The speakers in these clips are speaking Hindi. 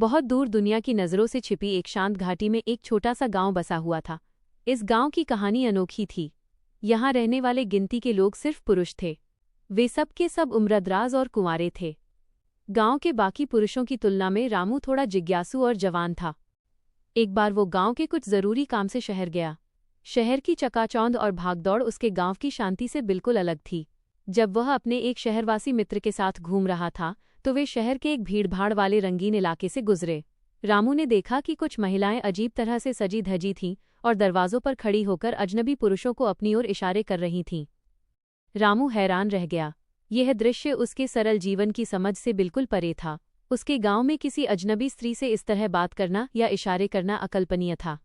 बहुत दूर दुनिया की नज़रों से छिपी एक शांत घाटी में एक छोटा सा गांव बसा हुआ था। इस गांव की कहानी अनोखी थी। यहाँ रहने वाले गिनती के लोग सिर्फ पुरुष थे। वे सब के सब उम्रदराज और कुंवारे थे। गांव के बाकी पुरुषों की तुलना में रामू थोड़ा जिज्ञासु और जवान था। एक बार वो गांव के कुछ जरूरी काम से शहर गया। शहर की चकाचौंध और भागदौड़ उसके गांव की शांति से बिल्कुल अलग थी। जब वह अपने एक शहरवासी मित्र के साथ घूम रहा था तो वे शहर के एक भीड़भाड़ वाले रंगीन इलाके से गुजरे। रामू ने देखा कि कुछ महिलाएं अजीब तरह से सजी धजी थीं और दरवाजों पर खड़ी होकर अजनबी पुरुषों को अपनी ओर इशारे कर रही थीं। रामू हैरान रह गया। यह दृश्य उसके सरल जीवन की समझ से बिल्कुल परे था। उसके गांव में किसी अजनबी स्त्री से इस तरह बात करना या इशारे करना अकल्पनीय था।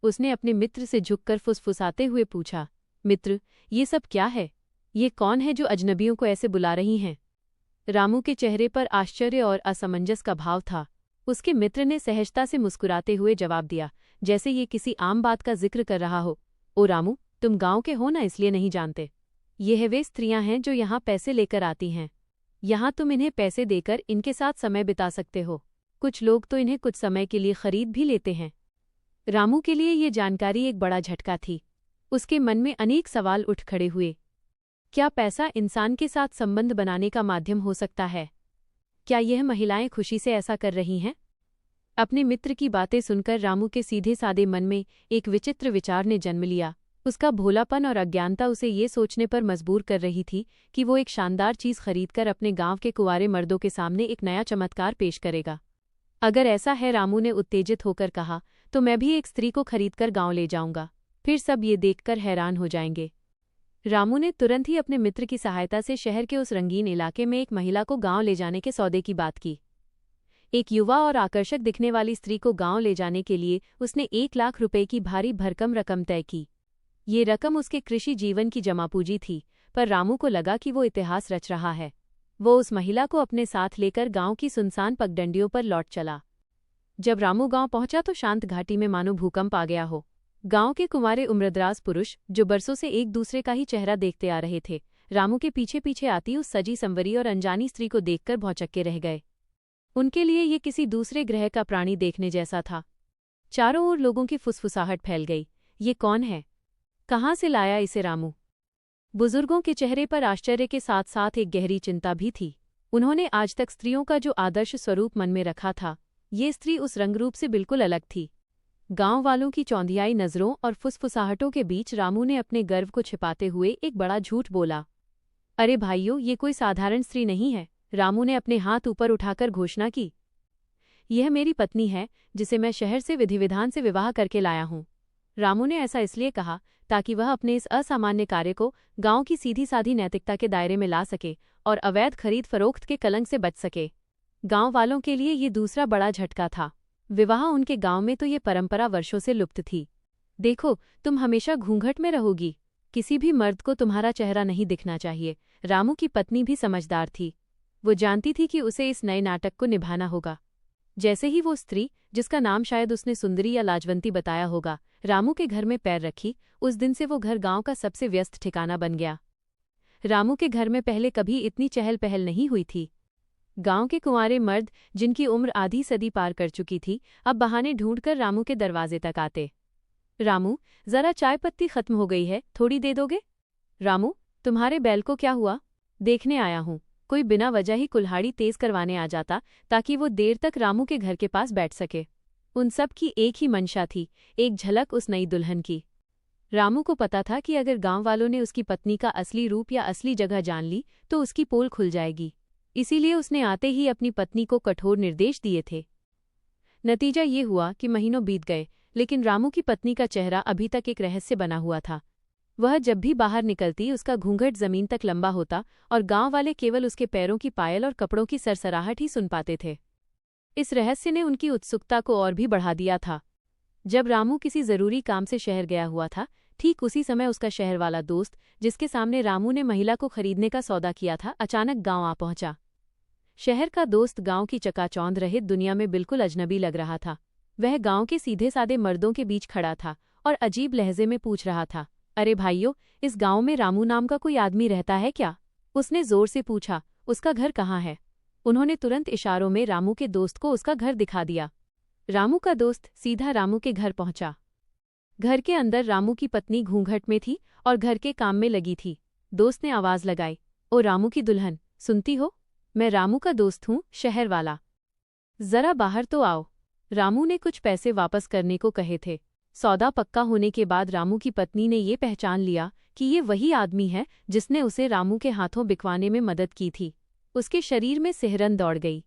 उसने अपने मित्र से झुककर फुसफुसाते हुए पूछा, मित्र, ये सब क्या है? ये कौन है जो अजनबियों को ऐसे बुला रही हैं? रामू के चेहरे पर आश्चर्य और असमंजस का भाव था। उसके मित्र ने सहजता से मुस्कुराते हुए जवाब दिया, जैसे ये किसी आम बात का जिक्र कर रहा हो। ओ रामू, तुम गांव के हो ना, इसलिए नहीं जानते। यह वे स्त्रियां हैं जो यहाँ पैसे लेकर आती हैं। यहाँ तुम इन्हें पैसे देकर इनके साथ समय बिता सकते हो। कुछ लोग तो इन्हें कुछ समय के लिए खरीद भी लेते हैं। रामू के लिए ये जानकारी एक बड़ा झटका थी। उसके मन में अनेक सवाल उठ खड़े हुए। क्या पैसा इंसान के साथ संबंध बनाने का माध्यम हो सकता है? क्या यह महिलाएं खुशी से ऐसा कर रही हैं? अपने मित्र की बातें सुनकर रामू के सीधे सादे मन में एक विचित्र विचार ने जन्म लिया। उसका भोलापन और अज्ञानता उसे ये सोचने पर मजबूर कर रही थी कि वो एक शानदार चीज खरीदकर अपने गांव के कुंवारे मर्दों के सामने एक नया चमत्कार पेश करेगा। अगर ऐसा है, रामू ने उत्तेजित होकर कहा, तो मैं भी एक स्त्री को खरीदकर गांव ले जाऊंगा। फिर सब ये देखकर हैरान हो जाएंगे। रामू ने तुरंत ही अपने मित्र की सहायता से शहर के उस रंगीन इलाके में एक महिला को गांव ले जाने के सौदे की बात की। एक युवा और आकर्षक दिखने वाली स्त्री को गांव ले जाने के लिए उसने 1 लाख रुपए की भारी भरकम रकम तय की। ये रकम उसके कृषि जीवन की जमा पूंजी थी, पर रामू को लगा कि वो इतिहास रच रहा है। वो उस महिला को अपने साथ लेकर गांव की सुनसान पगडंडियों पर लौट चला। जब रामू गांव पहुंचा तो शांत घाटी में मानो भूकंप आ गया हो। गांव के कुंवारे उम्रदराज पुरुष, जो बरसों से एक दूसरे का ही चेहरा देखते आ रहे थे, रामू के पीछे पीछे आती उस सजी संवरी और अनजानी स्त्री को देखकर भौचक्के रह गए। उनके लिए ये किसी दूसरे ग्रह का प्राणी देखने जैसा था। चारों ओर लोगों की फुसफुसाहट फैल गई। ये कौन है? कहाँ से लाया इसे रामू? बुजुर्गों के चेहरे पर आश्चर्य के साथ साथ एक गहरी चिंता भी थी। उन्होंने आज तक स्त्रियों का जो आदर्श स्वरूप मन में रखा था, ये स्त्री उस रंगरूप से बिल्कुल अलग थी। गांव वालों की चौंधियाई नजरों और फुसफुसाहटों के बीच रामू ने अपने गर्व को छिपाते हुए एक बड़ा झूठ बोला। अरे भाइयों, ये कोई साधारण स्त्री नहीं है। रामू ने अपने हाथ ऊपर उठाकर घोषणा की। यह मेरी पत्नी है, जिसे मैं शहर से विधि-विधान से विवाह करके लाया हूँ। रामू ने ऐसा इसलिए कहा ताकि वह अपने इस असामान्य कार्य को गांव की सीधी साधी नैतिकता के दायरे में ला सके और अवैध खरीद फरोख्त के कलंक से बच सके। गांव वालों के लिए ये दूसरा बड़ा झटका था। विवाह उनके गांव में तो ये परंपरा वर्षों से लुप्त थी। देखो, तुम हमेशा घूंघट में रहोगी। किसी भी मर्द को तुम्हारा चेहरा नहीं दिखना चाहिए। रामू की पत्नी भी समझदार थी। वो जानती थी कि उसे इस नए नाटक को निभाना होगा। जैसे ही वो स्त्री, जिसका नाम शायद उसने सुंदरी या लाजवंती बताया होगा, रामू के घर में पैर रखी, उस दिन से वो घर गांव का सबसे व्यस्त ठिकाना बन गया। रामू के घर में पहले कभी इतनी चहल पहल नहीं हुई थी। गांव के कुंवारे मर्द, जिनकी उम्र आधी सदी पार कर चुकी थी, अब बहाने ढूंढकर रामू के दरवाजे तक आते। रामू, जरा चाय पत्ती खत्म हो गई है, थोड़ी दे दोगे? रामू, तुम्हारे बैल को क्या हुआ? देखने आया हूँ। कोई बिना वजह ही कुल्हाड़ी तेज करवाने आ जाता ताकि वो देर तक रामू के घर के पास बैठ सके। उन सब की एक ही मंशा थी, एक झलक उस नई दुल्हन की। रामू को पता था कि अगर गांव वालों ने उसकी पत्नी का असली रूप या असली जगह जान ली तो उसकी पोल खुल जाएगी। इसीलिए उसने आते ही अपनी पत्नी को कठोर निर्देश दिए थे। नतीजा ये हुआ कि महीनों बीत गए, लेकिन रामू की पत्नी का चेहरा अभी तक एक रहस्य बना हुआ था। वह जब भी बाहर निकलती उसका घूंघट जमीन तक लंबा होता और गांव वाले केवल उसके पैरों की पायल और कपड़ों की सरसराहट ही सुन पाते थे। इस रहस्य ने उनकी उत्सुकता को और भी बढ़ा दिया था। जब रामू किसी जरूरी काम से शहर गया हुआ था, ठीक उसी समय उसका शहर वाला दोस्त, जिसके सामने रामू ने महिला को खरीदने का सौदा किया था, अचानक गांव आ पहुंचा। शहर का दोस्त गांव की चकाचौंध रहित दुनिया में बिल्कुल अजनबी लग रहा था। वह गांव के सीधे सादे मर्दों के बीच खड़ा था और अजीब लहजे में पूछ रहा था, अरे भाइयों, इस गांव में रामू नाम का कोई आदमी रहता है क्या? उसने जोर से पूछा, उसका घर कहाँ है? उन्होंने तुरंत इशारों में रामू के दोस्त को उसका घर दिखा दिया। रामू का दोस्त सीधा रामू के घर पहुंचा। घर के अंदर रामू की पत्नी घूंघट में थी और घर के काम में लगी थी। दोस्त ने आवाज लगाई, ओ रामू की दुल्हन, सुनती हो? मैं रामू का दोस्त हूँ, शहर वाला। जरा बाहर तो आओ। रामू ने कुछ पैसे वापस करने को कहे थे। सौदा पक्का होने के बाद रामू की पत्नी ने ये पहचान लिया कि ये वही आदमी है जिसने उसे रामू के हाथों बिकवाने में मदद की थी। उसके शरीर में सिहरन दौड़ गई।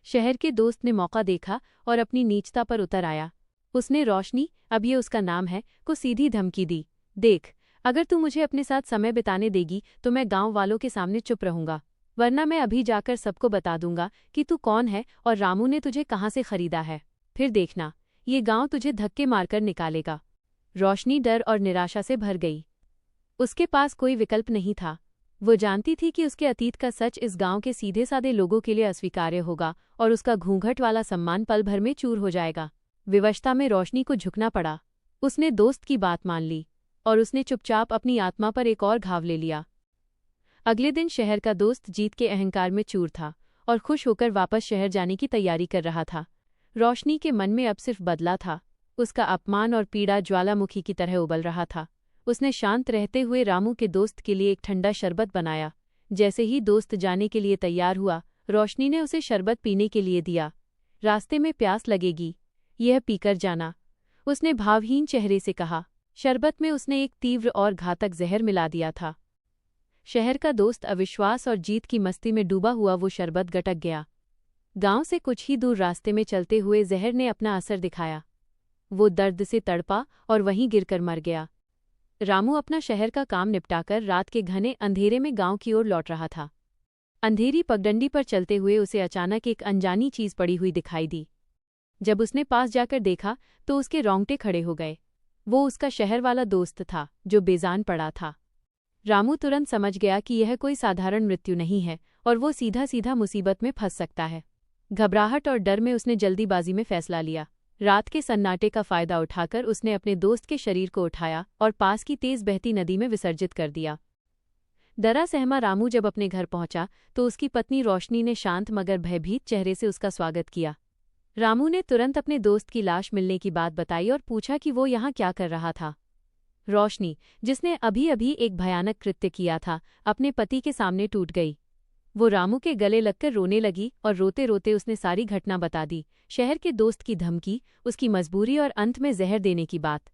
शहर के दोस्त ने मौका देखा और अपनी नीचता पर उतर आया। उसने रोशनी, अब ये उसका नाम है, को सीधी धमकी दी, देख, अगर तू मुझे अपने साथ समय बिताने देगी तो मैं गांव वालों के सामने चुप रहूंगा, वरना मैं अभी जाकर सबको बता दूंगा कि तू कौन है और रामू ने तुझे कहाँ से खरीदा है। फिर देखना, ये गांव तुझे धक्के मारकर निकालेगा। रोशनी डर और निराशा से भर गई। उसके पास कोई विकल्प नहीं था। वो जानती थी कि उसके अतीत का सच इस गांव के सीधे साधे लोगों के लिए अस्वीकार्य होगा और उसका घूंघट वाला सम्मान पल भर में चूर हो जाएगा। विवशता में रोशनी को झुकना पड़ा। उसने दोस्त की बात मान ली और उसने चुपचाप अपनी आत्मा पर एक और घाव ले लिया। अगले दिन शहर का दोस्त जीत के अहंकार में चूर था और खुश होकर वापस शहर जाने की तैयारी कर रहा था। रोशनी के मन में अब सिर्फ बदला था। उसका अपमान और पीड़ा ज्वालामुखी की तरह उबल रहा था। उसने शांत रहते हुए रामू के दोस्त के लिए एक ठंडा शरबत बनाया। जैसे ही दोस्त जाने के लिए तैयार हुआ, रोशनी ने उसे शरबत पीने के लिए दिया। रास्ते में प्यास लगेगी, यह पीकर जाना, उसने भावहीन चेहरे से कहा। शरबत में उसने एक तीव्र और घातक जहर मिला दिया था। शहर का दोस्त अविश्वास और जीत की मस्ती में डूबा हुआ वो शरबत गटक गया। गांव से कुछ ही दूर रास्ते में चलते हुए जहर ने अपना असर दिखाया। वो दर्द से तड़पा और वहीं गिरकर मर गया। रामू अपना शहर का काम निपटाकर रात के घने अंधेरे में गांव की ओर लौट रहा था। अंधेरी पगडंडी पर चलते हुए उसे अचानक एक अनजानी चीज पड़ी हुई दिखाई दी। जब उसने पास जाकर देखा तो उसके रोंगटे खड़े हो गए। वो उसका शहर वाला दोस्त था जो बेजान पड़ा था। रामू तुरंत समझ गया कि यह कोई साधारण मृत्यु नहीं है और वो सीधा सीधा मुसीबत में फंस सकता है। घबराहट और डर में उसने जल्दीबाजी में फैसला लिया। रात के सन्नाटे का फायदा उठाकर उसने अपने दोस्त के शरीर को उठाया और पास की तेज बहती नदी में विसर्जित कर दिया। डरा सहमा रामू जब अपने घर पहुंचा तो उसकी पत्नी रोशनी ने शांत मगर भयभीत चेहरे से उसका स्वागत किया। रामू ने तुरंत अपने दोस्त की लाश मिलने की बात बताई और पूछा कि वो यहाँ क्या कर रहा था। रोशनी, जिसने अभी अभी एक भयानक कृत्य किया था, अपने पति के सामने टूट गई। वो रामू के गले लगकर रोने लगी और रोते रोते उसने सारी घटना बता दी। शहर के दोस्त की धमकी, उसकी मजबूरी और अंत में जहर देने की बात।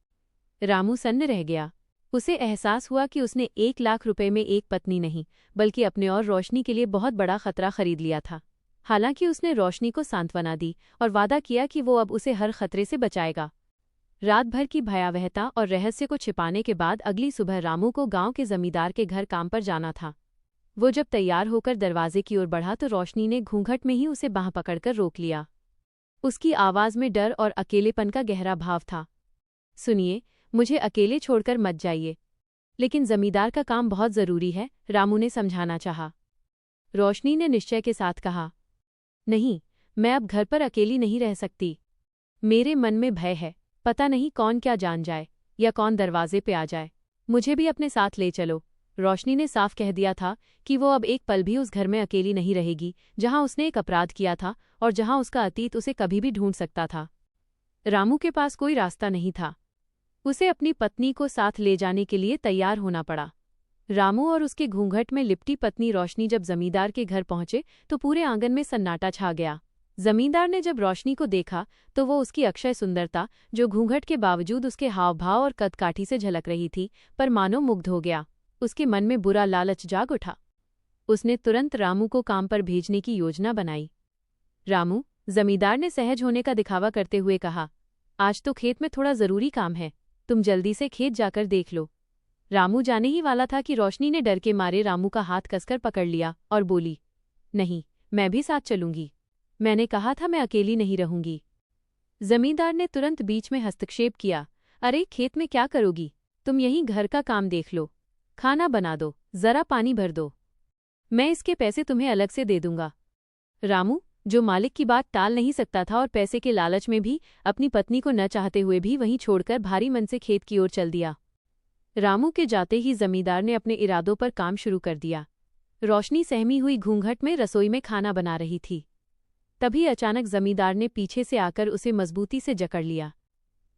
रामू सन्न रह गया। उसे एहसास हुआ कि उसने 1 लाख रुपए में एक पत्नी नहीं बल्कि अपने और रोशनी के लिए बहुत बड़ा खतरा खरीद लिया था। हालांकि उसने रोशनी को सांत्वना दी और वादा किया कि वो अब उसे हर खतरे से बचाएगा। रात भर की भयावहता और रहस्य को छिपाने के बाद अगली सुबह रामू को गांव के जमींदार के घर काम पर जाना था। वो जब तैयार होकर दरवाजे की ओर बढ़ा तो रोशनी ने घूंघट में ही उसे बांह पकड़कर रोक लिया। उसकी आवाज में डर और अकेलेपन का गहरा भाव था। सुनिए, मुझे अकेले छोड़कर मत जाइए। लेकिन जमींदार का काम बहुत जरूरी है, रामू ने समझाना चाहा। रोशनी ने निश्चय के साथ कहा, नहीं, मैं अब घर पर अकेली नहीं रह सकती। मेरे मन में भय है, पता नहीं कौन क्या जान जाए या कौन दरवाजे पे आ जाए। मुझे भी अपने साथ ले चलो। रोशनी ने साफ कह दिया था कि वो अब एक पल भी उस घर में अकेली नहीं रहेगी जहां उसने एक अपराध किया था और जहां उसका अतीत उसे कभी भी ढूंढ सकता था। रामू के पास कोई रास्ता नहीं था। उसे अपनी पत्नी को साथ ले जाने के लिए तैयार होना पड़ा। रामू और उसके घूंघट में लिपटी पत्नी रोशनी जब जमींदार के घर पहुंचे तो पूरे आंगन में सन्नाटा छा गया। जमींदार ने जब रोशनी को देखा तो वो उसकी अक्षय सुंदरता, जो घूंघट के बावजूद उसके हाव भाव और कदकाठी से झलक रही थी, पर मानो मुग्ध हो गया। उसके मन में बुरा लालच जाग उठा। उसने तुरंत रामू को काम पर भेजने की योजना बनाई। रामू, जमींदार ने सहज होने का दिखावा करते हुए कहा, आज तो खेत में थोड़ा जरूरी काम है, तुम जल्दी से खेत जाकर देख लो। रामू जाने ही वाला था कि रोशनी ने डर के मारे रामू का हाथ कसकर पकड़ लिया और बोली, नहीं, मैं भी साथ चलूंगी। मैंने कहा था मैं अकेली नहीं रहूंगी। जमींदार ने तुरंत बीच में हस्तक्षेप किया, अरे खेत में क्या करोगी, तुम यहीं घर का काम देख लो, खाना बना दो, जरा पानी भर दो, मैं इसके पैसे तुम्हें अलग से दे दूंगा। रामू, जो मालिक की बात टाल नहीं सकता था और पैसे के लालच में भी अपनी पत्नी को न चाहते हुए भी वहीं छोड़कर भारी मन से खेत की ओर चल दिया। रामू के जाते ही जमींदार ने अपने इरादों पर काम शुरू कर दिया। रोशनी सहमी हुई घूंघट में रसोई में खाना बना रही थी। तभी अचानक जमींदार ने पीछे से आकर उसे मजबूती से जकड़ लिया।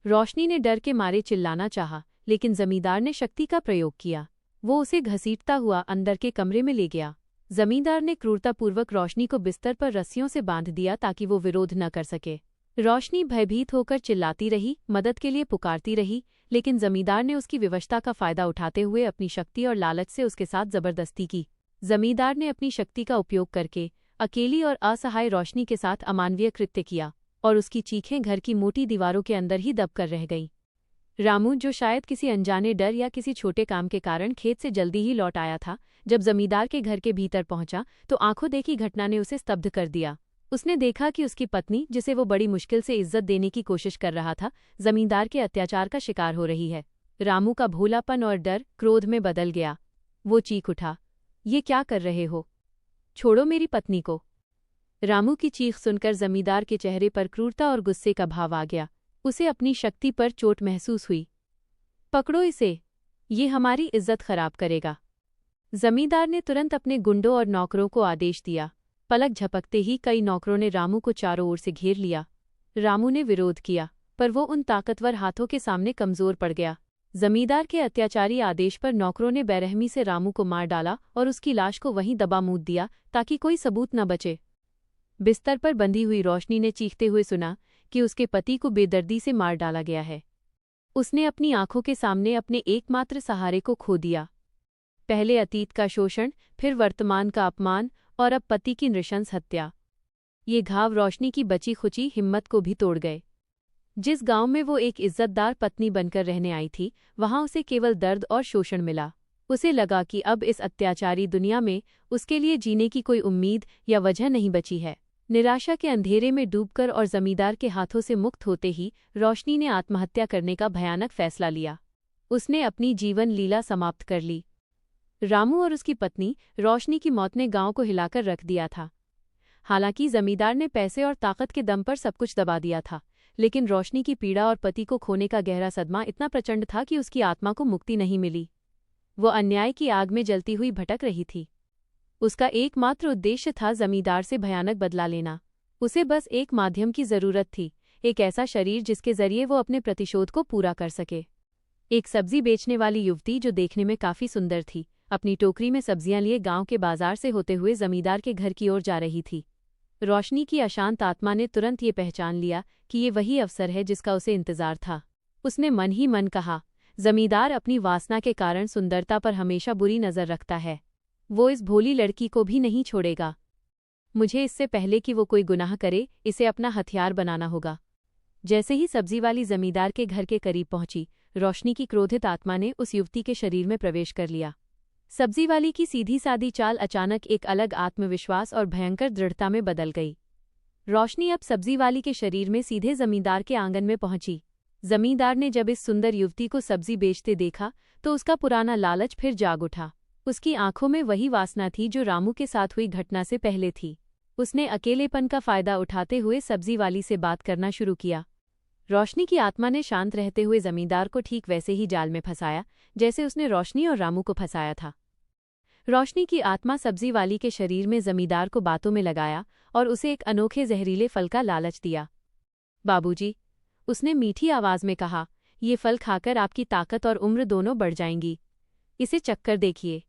रोशनी ने डर के मारे चिल्लाना चाहा, लेकिन जमींदार ने शक्ति का प्रयोग किया। वो उसे घसीटता हुआ अंदर के कमरे में ले गया। जमींदार ने क्रूरतापूर्वक रोशनी को बिस्तर पर रस्सियों से बांध दिया ताकि वो विरोध न कर सके। रोशनी भयभीत होकर चिल्लाती रही, मदद के लिए पुकारती रही, लेकिन जमींदार ने उसकी विवशता का फायदा उठाते हुए अपनी शक्ति और लालच से उसके साथ जबरदस्ती की। जमींदार ने अपनी शक्ति का उपयोग करके अकेली और असहाय रोशनी के साथ अमानवीय कृत्य किया और उसकी चीखें घर की मोटी दीवारों के अंदर ही दबकर रह गईं। रामू, जो शायद किसी अनजाने डर या किसी छोटे काम के कारण खेत से जल्दी ही लौट आया था, जब जमींदार के घर के भीतर पहुंचा तो आंखों देखी घटना ने उसे स्तब्ध कर दिया। उसने देखा कि उसकी पत्नी, जिसे वो बड़ी मुश्किल से इज्जत देने की कोशिश कर रहा था, जमींदार के अत्याचार का शिकार हो रही है। रामू का भोलापन और डर क्रोध में बदल गया। वो चीख उठा, ये क्या कर रहे हो? छोड़ो मेरी पत्नी को। रामू की चीख सुनकर जमींदार के चेहरे पर क्रूरता और गुस्से का भाव आ गया। उसे अपनी शक्ति पर चोट महसूस हुई। पकड़ो इसे, ये हमारी इज्जत खराब करेगा। जमींदार ने तुरंत अपने गुंडों और नौकरों को आदेश दिया। पलक झपकते ही कई नौकरों ने रामू को चारों ओर से घेर लिया। रामू ने विरोध किया, पर वो उन ताकतवर हाथों के सामने कमजोर पड़ गया। जमींदार के अत्याचारी आदेश पर नौकरों ने बेरहमी से रामू को मार डाला और उसकी लाश को वहीं दबा मूद दिया ताकि कोई सबूत न बचे। बिस्तर पर बंधी हुई रोशनी ने चीखते हुए सुना कि उसके पति को बेदर्दी से मार डाला गया है। उसने अपनी आंखों के सामने अपने एकमात्र सहारे को खो दिया। पहले अतीत का शोषण, फिर वर्तमान का अपमान और अब पति की नृशंस हत्या। ये घाव रोशनी की बची खुची हिम्मत को भी तोड़ गए। जिस गांव में वो एक इज्जतदार पत्नी बनकर रहने आई थी, वहां उसे केवल दर्द और शोषण मिला। उसे लगा कि अब इस अत्याचारी दुनिया में उसके लिए जीने की कोई उम्मीद या वजह नहीं बची है। निराशा के अंधेरे में डूबकर और जमींदार के हाथों से मुक्त होते ही रोशनी ने आत्महत्या करने का भयानक फैसला लिया। उसने अपनी जीवन लीला समाप्त कर ली। रामू और उसकी पत्नी रोशनी की मौत ने गांव को हिलाकर रख दिया था। हालांकि जमींदार ने पैसे और ताकत के दम पर सब कुछ दबा दिया था, लेकिन रोशनी की पीड़ा और पति को खोने का गहरा सदमा इतना प्रचंड था कि उसकी आत्मा को मुक्ति नहीं मिली। वो अन्याय की आग में जलती हुई भटक रही थी। उसका एकमात्र उद्देश्य था जमींदार से भयानक बदला लेना। उसे बस एक माध्यम की जरूरत थी, एक ऐसा शरीर जिसके जरिए वो अपने प्रतिशोध को पूरा कर सके। एक सब्जी बेचने वाली युवती, जो देखने में काफी सुंदर थी, अपनी टोकरी में सब्जियां लिए गांव के बाजार से होते हुए जमींदार के घर की ओर जा रही थी। रोशनी की अशांत आत्मा ने तुरंत ये पहचान लिया कि ये वही अवसर है जिसका उसे इंतजार था। उसने मन ही मन कहा, जमींदार अपनी वासना के कारण सुंदरता पर हमेशा बुरी नजर रखता है। वो इस भोली लड़की को भी नहीं छोड़ेगा। मुझे इससे पहले कि वो कोई गुनाह करे, इसे अपना हथियार बनाना होगा। जैसे ही सब्जी वाली जमींदार के घर के करीब पहुंची, रोशनी की क्रोधित आत्मा ने उस युवती के शरीर में प्रवेश कर लिया। सब्जी वाली की सीधी सादी चाल अचानक एक अलग आत्मविश्वास और भयंकर दृढ़ता में बदल गई। रोशनी अब सब्जी वाली के शरीर में सीधे जमींदार के आंगन में पहुंची। जमींदार ने जब इस सुंदर युवती को सब्जी बेचते देखा तो उसका पुराना लालच फिर जाग उठा। उसकी आंखों में वही वासना थी जो रामू के साथ हुई घटना से पहले थी। उसने अकेलेपन का फायदा उठाते हुए सब्जी वाली से बात करना शुरू किया। रोशनी की आत्मा ने शांत रहते हुए जमींदार को ठीक वैसे ही जाल में फंसाया जैसे उसने रोशनी और रामू को फंसाया था। रोशनी की आत्मा सब्जी वाली के शरीर में जमींदार को बातों में लगाया और उसे एक अनोखे जहरीले फल का लालच दिया। बाबूजी, उसने मीठी आवाज में कहा, ये फल खाकर आपकी ताकत और उम्र दोनों बढ़ जाएंगी। इसे चक्कर देखिए।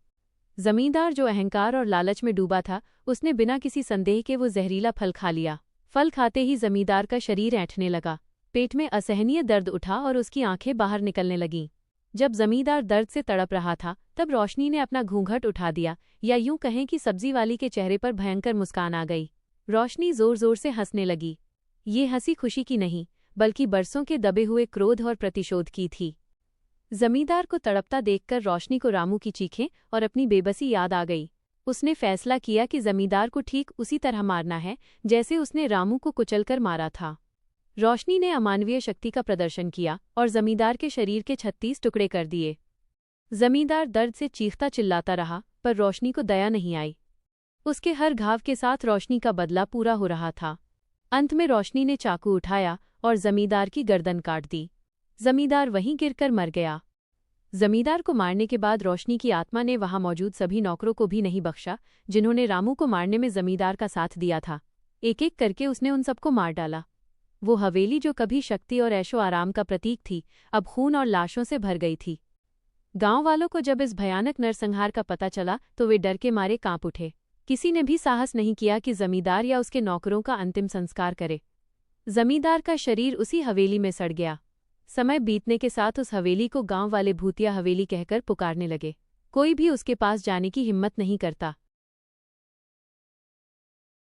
जमींदार, जो अहंकार और लालच में डूबा था, उसने बिना किसी संदेह के वो जहरीला फल खा लिया। फल खाते ही जमींदार का शरीर ऐंठने लगा। पेट में असहनीय दर्द उठा और उसकी आंखें बाहर निकलने लगीं। जब जमींदार दर्द से तड़प रहा था, तब रोशनी ने अपना घूंघट उठा दिया, या यूं कहें कि सब्जी वाली के चेहरे पर भयंकर मुस्कान आ गई। रोशनी जोर जोर से हंसने लगी। ये हंसी खुशी की नहीं, बल्कि बरसों के दबे हुए क्रोध और प्रतिशोध की थी। जमींदार को तड़पता देखकर रोशनी को रामू की चीखें और अपनी बेबसी याद आ गई। उसने फैसला किया कि जमींदार को ठीक उसी तरह मारना है जैसे उसने रामू को कुचलकर मारा था। रोशनी ने अमानवीय शक्ति का प्रदर्शन किया और जमींदार के शरीर के 36 टुकड़े कर दिए। जमींदार दर्द से चीखता चिल्लाता रहा, पर रोशनी को दया नहीं आई। उसके हर घाव के साथ रोशनी का बदला पूरा हो रहा था। अंत में रोशनी ने चाकू उठाया और जमींदार की गर्दन काट दी। जमींदार वहीं गिरकर मर गया। जमींदार को मारने के बाद रोशनी की आत्मा ने वहां मौजूद सभी नौकरों को भी नहीं बख्शा जिन्होंने रामू को मारने में जमींदार का साथ दिया था। एक एक करके उसने उन सबको मार डाला। वो हवेली जो कभी शक्ति और ऐशो आराम का प्रतीक थी, अब खून और लाशों से भर गई थी। गांव वालों को जब इस भयानक नरसंहार का पता चला तो वे डर के मारे कांप उठे। किसी ने भी साहस नहीं किया कि जमींदार या उसके नौकरों का अंतिम संस्कार करे। जमींदार का शरीर उसी हवेली में सड़ गया। समय बीतने के साथ उस हवेली को गांव वाले भूतिया हवेली कहकर पुकारने लगे। कोई भी उसके पास जाने की हिम्मत नहीं करता।